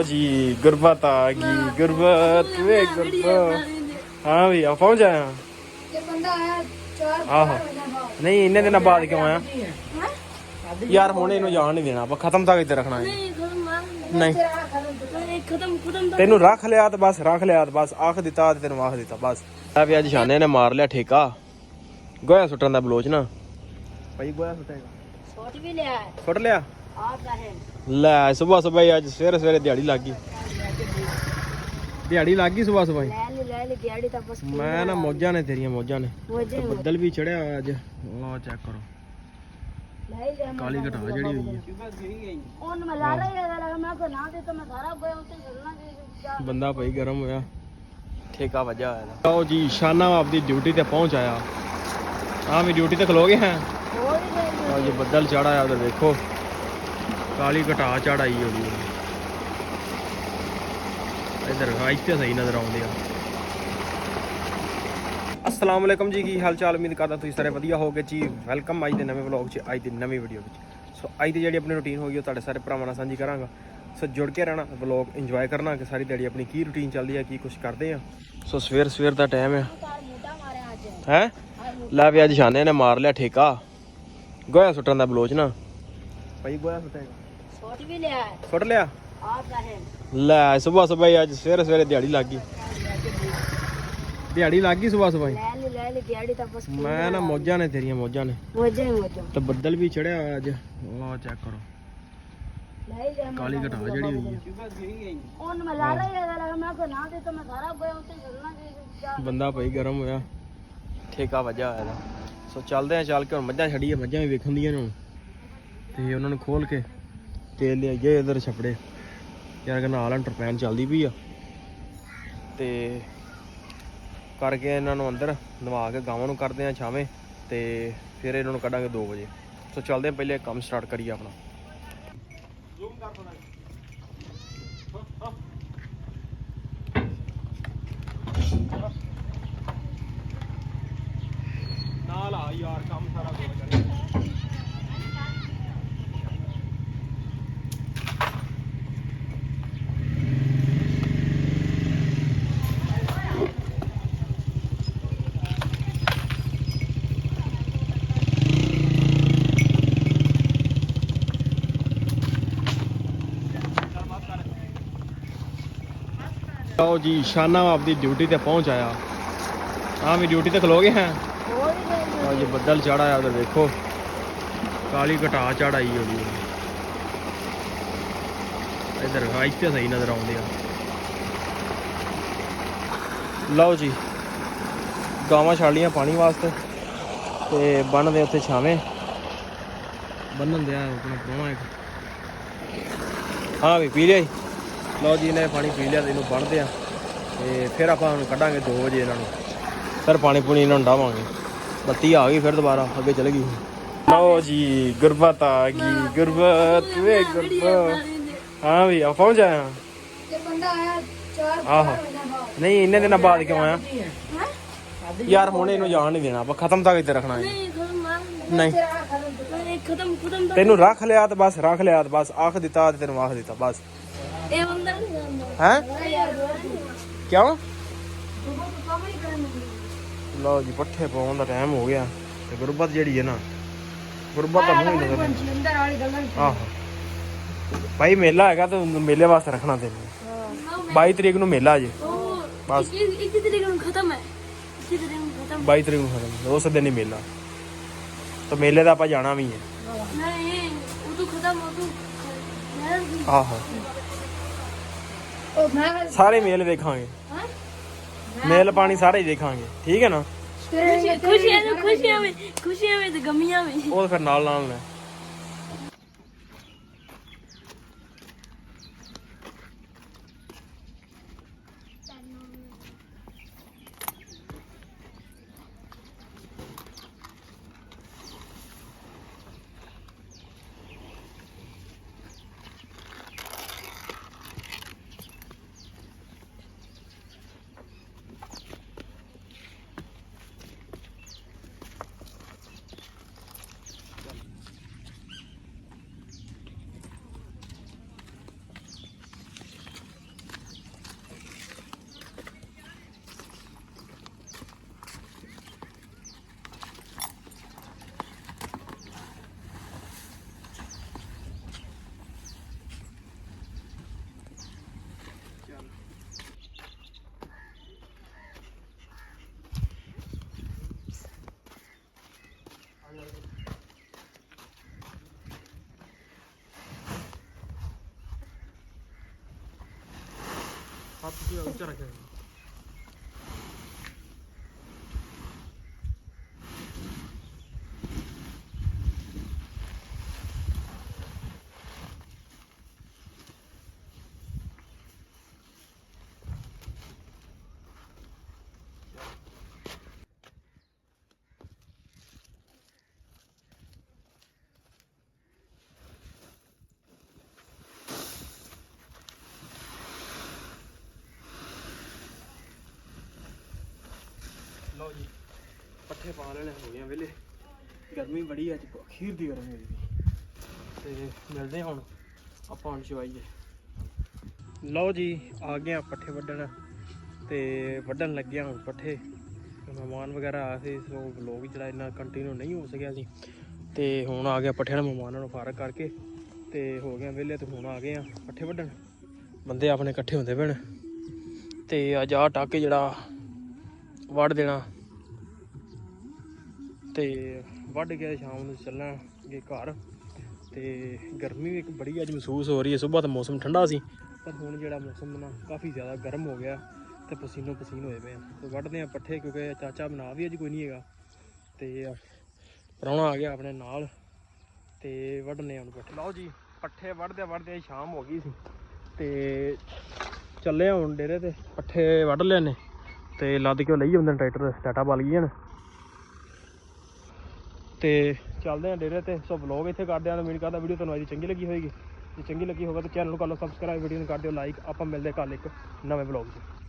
ਲਓ ਜੀ ਗੁਰਬਤ ਆ ਗਈ ਗੁਰਬਤ ਵੇ ਗੁਰਬਤ। ਹਾਂ ਵੀ ਆ ਪਹੁੰਚ ਆਇਆ। ਇਹ ਬੰਦਾ ਆਇਆ 4 ਆਹੋ ਨਹੀਂ ਇੰਨੇ ਦਿਨਾਂ ਬਾਅਦ ਕਿਉਂ ਆਇਆ ਯਾਰ? ਹੁਣ ਇਹਨੂੰ ਜਾਣ ਨਹੀਂ ਦੇਣਾ ਆਪਾਂ, ਖਤਮ ਤੱਕ ਇੱਥੇ ਰੱਖਣਾ ਹੈ। ਨਹੀਂ ਤੈਨੂੰ ਰੱਖ ਲਿਆ ਤੇ ਬਸ, ਰੱਖ ਲਿਆ ਤੇ ਬਸ, ਆਖ ਦਿੱਤਾ ਤੇ ਤੈਨੂੰ ਆਖ ਦਿੱਤਾ ਬਸ। ਆ ਵੀ ਅੱਜ ਸ਼ਾਨੇ ਨੇ ਮਾਰ ਲਿਆ ਠੇਕਾ ਗੋਇਆ ਸੁੱਟਣ ਦਾ ਬਲੋਚ ਨਾ ਭਾਈ। ਗੋਇਆ ਸੁੱਟੇਗਾ ਛੋਟ ਵੀ ਲਿਆ ਹੈ, ਸੁੱਟ ਲਿਆ ਆਪ ਦਾ ਹੈ ਲੈ। ਸੁਬਹ ਸੁਬਹ ਅੱਜ ਸਵੇਰੇ ਸਵੇਰੇ ਦਿਹਾੜੀ ਲੱਗ ਗਈ, ਦਿਹਾੜੀ ਲੱਗ ਗਈ ਸੁਬਹ ਸੁਬਹ। ਲੈ ਲੈ ਦਿਹਾੜੀ ਤਾਂ ਬਸ ਮੈਂ ਨਾ ਮੌਜਾਂ ਨੇ ਤੇਰੀਆਂ ਮੌਜਾਂ ਨੇ। ਮੋਜੇ ਬੱਦਲ ਵੀ ਚੜਿਆ ਹੋਇਆ ਅੱਜ, ਲਓ ਚੈੱਕ ਕਰੋ ਕਾਲੀ ਘਟਾ ਜਿਹੜੀ ਹੋਈ ਹੈ। ਉਹਨ ਮੈਂ ਲਾ ਰਿਹਾ ਮੈਂ ਕੋ ਨਾ ਦੇ ਤਾਂ ਮੈਂ ਸਾਰਾ ਗੋਇਆ ਉੱਤੇ ਚੱਲਣਾ ਦੇ। ਬੰਦਾ ਭਾਈ ਗਰਮ ਹੋਇਆ, ਠੇਕਾ ਵੱਜਾ ਹੋਇਆ। ਲਓ ਜੀ ਸ਼ਾਨਾ ਆਪਦੀ ਡਿਊਟੀ ਤੇ ਪਹੁੰਚ ਆਇਆ। ਹਾਂ ਵੀ ਡਿਊਟੀ ਤੇ ਖਲੋ ਗਏ ਹੈ। ਲਓ ਜੀ ਬੱਦਲ ਚੜਾ ਆਇਆ, ਉਧਰ ਦੇਖੋ ਕਾਲੀ ਘਟਾ ਚੜ ਆਈ ਹੋਈ। ਇਧਰ ਇੱਥੇ ਸਹੀ ਨਜ਼ਰ ਆਉਂਦੇ ਆ। अस्सलाम वालेकुम जी, की हाल चाल? उम्मीद करता तुम सारे वधिया होगे जी। वेलकम अज के नवे व्लॉग च, अज की नवी वीडियो में। सो अज की जी अपनी रूटीन होगी वो तुहाडे सारे भरावां नाल सांझी करांगा। सो जुड़ के रहना, व्लॉग इंजॉय करना कि सारी दिहाड़ी अपनी की रूटीन चलती है, की कुछ करते हैं। सो सवेर सवेर का टाइम है लै भी अज शाने ने मार लिया ठेका गोया सुट्टन दा बलोच ना भाई। गोया सुट्टेगा सुट लिया लै। सुबह सुबह अज सवेरे सवेरे दिहाड़ी लग गई, दिहाड़ी लग गई सुबह सुबह। मैं ना मौजा ने तेरिया मौजा ने। तो बदल भी चढ़िया हुआ अज, लो चेक करो काली घटा जड़ी हुई है। बंदा भाई गरम होया, ठेका वजह होया। सो चलते हैं, चल के हम मझां छड़िए, मझां भी वेखन दियां ने ते उन्होंने खोल के तेल ले आइए इधर छपड़े यार नाल टरपैन चलती पई आ ते करके इन्हों अंदर नवा के गावां नूं करते हैं छावें ते फिर इन्हों कढ़ांगे 2 बजे। सो चलते हैं, पहले काम स्टार्ट करिए अपना। नाल आ यार काम सारा करिए। आओ जी शाना आपकी ड्यूटी ते पहुंच आया। हाँ भी ड्यूटी ते खलो गए हैं। और जी बदल चढ़ा आया, उधर देखो काली घटा चढ़ आई होगी। इधर इतने सही नजर आउंदे आ। लो जी गावां छड़ लियां पानी वास्ते ते बन दे उत्थे छावें बन्नन दिया अपना प्रोना एक। हाँ भी पी लिया। लो जी इन्हें पानी पी लिया, इन्हों बन दिया ते फिर आप कढ़ांगे 2 बजे इन्हों, फिर पानी पुनी इन्हों डावांगे। बत्ती आ गई फिर दोबारा अगे चल गई। लो जी गुरबत आ गई गुरबत वे गुरबत। हाँ भी आ पहुंच आया। आहो नहीं इन्ने दिन बाद क्यों आया यार? हुण इन्हों जान नहीं देना ਆਪਾਂ, खत्म तक इत्थे रखना है। नहीं तेनू रख लिया तो बस, रख लिया तो बस, आख दिता तेनू आख दिता बस। हैं क्यों? लो जी पट्ठे पाउण दा टाइम हो गया ते गुरबत जेड़ी है ना, गुरबत दा मुंह ही नजर। आहो भाई मेला हैगा तो मेले वास्ते रखना तेनू। 22 तरीक नूं मेला जे बस। 21 तरीक नूं खत्म है, 22 तरीक नूं खत्म, उस दिन ही मेला। तो मेले दा आपां जाना भी है। नहीं वो तो खत्म हो तो। आहो सारे मेल देखांगे, मेल पानी सारे ही देखांगे, ठीक है ना? खुशियां में तो गमियां में वो फिर नाल नाल ने। ਤੁਸੀਂ ਉੱਚਾ ਰੱਖਿਆ ਲਓ ਜੀ ਪੱਠੇ ਪਾ ਲੈਣੇ ਹੋ ਗਏ ਵੇਲੇ ਗਰਮੀ ਬੜੀ ਅੱਜ ਅਖੀਰ ਦੀ ਗਰਮੀ ਹੋਈ ਤੇ ਮਿਲਦੇ ਹੁਣ ਆਪਾਂ ਹੁਣ ਚਵਾਈਏ ਲਓ ਜੀ ਆ ਗਏ ਆ ਪੱਠੇ ਵੱਢਣ ਤੇ ਵੱਢਣ ਲੱਗਿਆ ਹੁਣ ਪੱਠੇ ਮਹਿਮਾਨ ਵਗੈਰਾ ਆਏ ਸੀ ਸੋ ਵਲੋਗ ਜਿਹੜਾ ਇੰਨਾ ਕੰਟੀਨਿਊ ਨਹੀਂ ਹੋ ਸਕਿਆ ਸੀ ਤੇ ਹੁਣ ਆ ਗਿਆ ਪੱਠਿਆਂ ਨੂੰ ਮਹਿਮਾਨਾਂ ਨੂੰ ਫਾਰਗ ਕਰਕੇ ਤੇ ਹੋ ਗਿਆ ਵਿਹਲੇ ਤੇ ਹੁਣ ਆ ਗਏ ਆ ਪੱਠੇ ਵੱਢਣ ਬੰਦੇ ਆਪਣੇ ਇਕੱਠੇ ਹੁੰਦੇ ਪਏ ਤੇ ਅੱਜ ਆ ਟਾਕੇ ਜਿਹੜਾ ਵੱਢ ਦੇਣਾ ਤੇ ਵੱਢ ਕੇ ਸ਼ਾਮ ਨੂੰ ਚੱਲਾਂਗੇ ਘਰ ਤੇ ਗਰਮੀ ਵੀ ਇੱਕ ਬੜੀ ਅੱਜ ਮਹਿਸੂਸ ਹੋ ਰਹੀ ਹੈ ਸੁਬਾਹ ਤਾਂ ਮੌਸਮ ਠੰਡਾ ਸੀ ਪਰ ਹੁਣ ਜਿਹੜਾ ਮੌਸਮ ਨਾ ਕਾਫੀ ਜ਼ਿਆਦਾ ਗਰਮ ਹੋ ਗਿਆ ਤੇ ਪਸੀਨੋ ਪਸੀਨ ਹੋਏ ਪਏ ਆ ਤੇ ਵੱਢਦੇ ਆ ਪੱਠੇ ਕਿਉਂਕਿ ਚਾਚਾ ਬਣਾ ਵੀ ਅੱਜ ਕੋਈ ਨਹੀਂ ਹੈਗਾ ਤੇ ਪ੍ਰਾਹੁਣਾ ਆ ਗਿਆ ਆਪਣੇ ਨਾਲ ਤੇ ਵੱਢਨੇ ਆ ਹੁਣ ਪੱਠੇ ਲਓ ਜੀ ਪੱਠੇ ਵੱਢਦੇ ਸ਼ਾਮ ਹੋ ਗਈ ਸੀ ਤੇ ਚੱਲੇ ਆ ਹੁਣ ਡੇਰੇ ਤੇ ਪੱਠੇ ਵੱਢ ਲਏ ਨੇ ਤੇ ਲੱਦ ਕੇ ਲਈ ਹੁੰਦੇ ਨੇ ਟਰੈਕਟਰ ਟਾਟਾ ਪਾ ਲਈਏ ਤੇ ਚੱਲਦੇ ਆ ਡੇਰੇ ਤੇ ਸੋ ਵਲੋਗ ਇੱਥੇ ਕਰਦੇ ਆ ਉਮੀਦ ਕਰਦਾ ਵੀਡੀਓ ਤੁਹਾਨੂੰ ਅੱਜ ਚੰਗੀ ਲੱਗੀ ਹੋਏਗੀ ਜੇ ਚੰਗੀ ਲੱਗੀ ਹੋਵੇ ਤਾਂ ਚੈਨਲ ਨੂੰ ਕਰ ਲਓ ਸਬਸਕ੍ਰਾਈਬ ਵੀਡੀਓ ਨੂੰ ਕਰ ਦਿਓ ਲਾਈਕ ਆਪਾਂ ਮਿਲਦੇ ਕੱਲ੍ਹ ਇੱਕ ਨਵੇਂ ਵਲੋਗ 'ਚ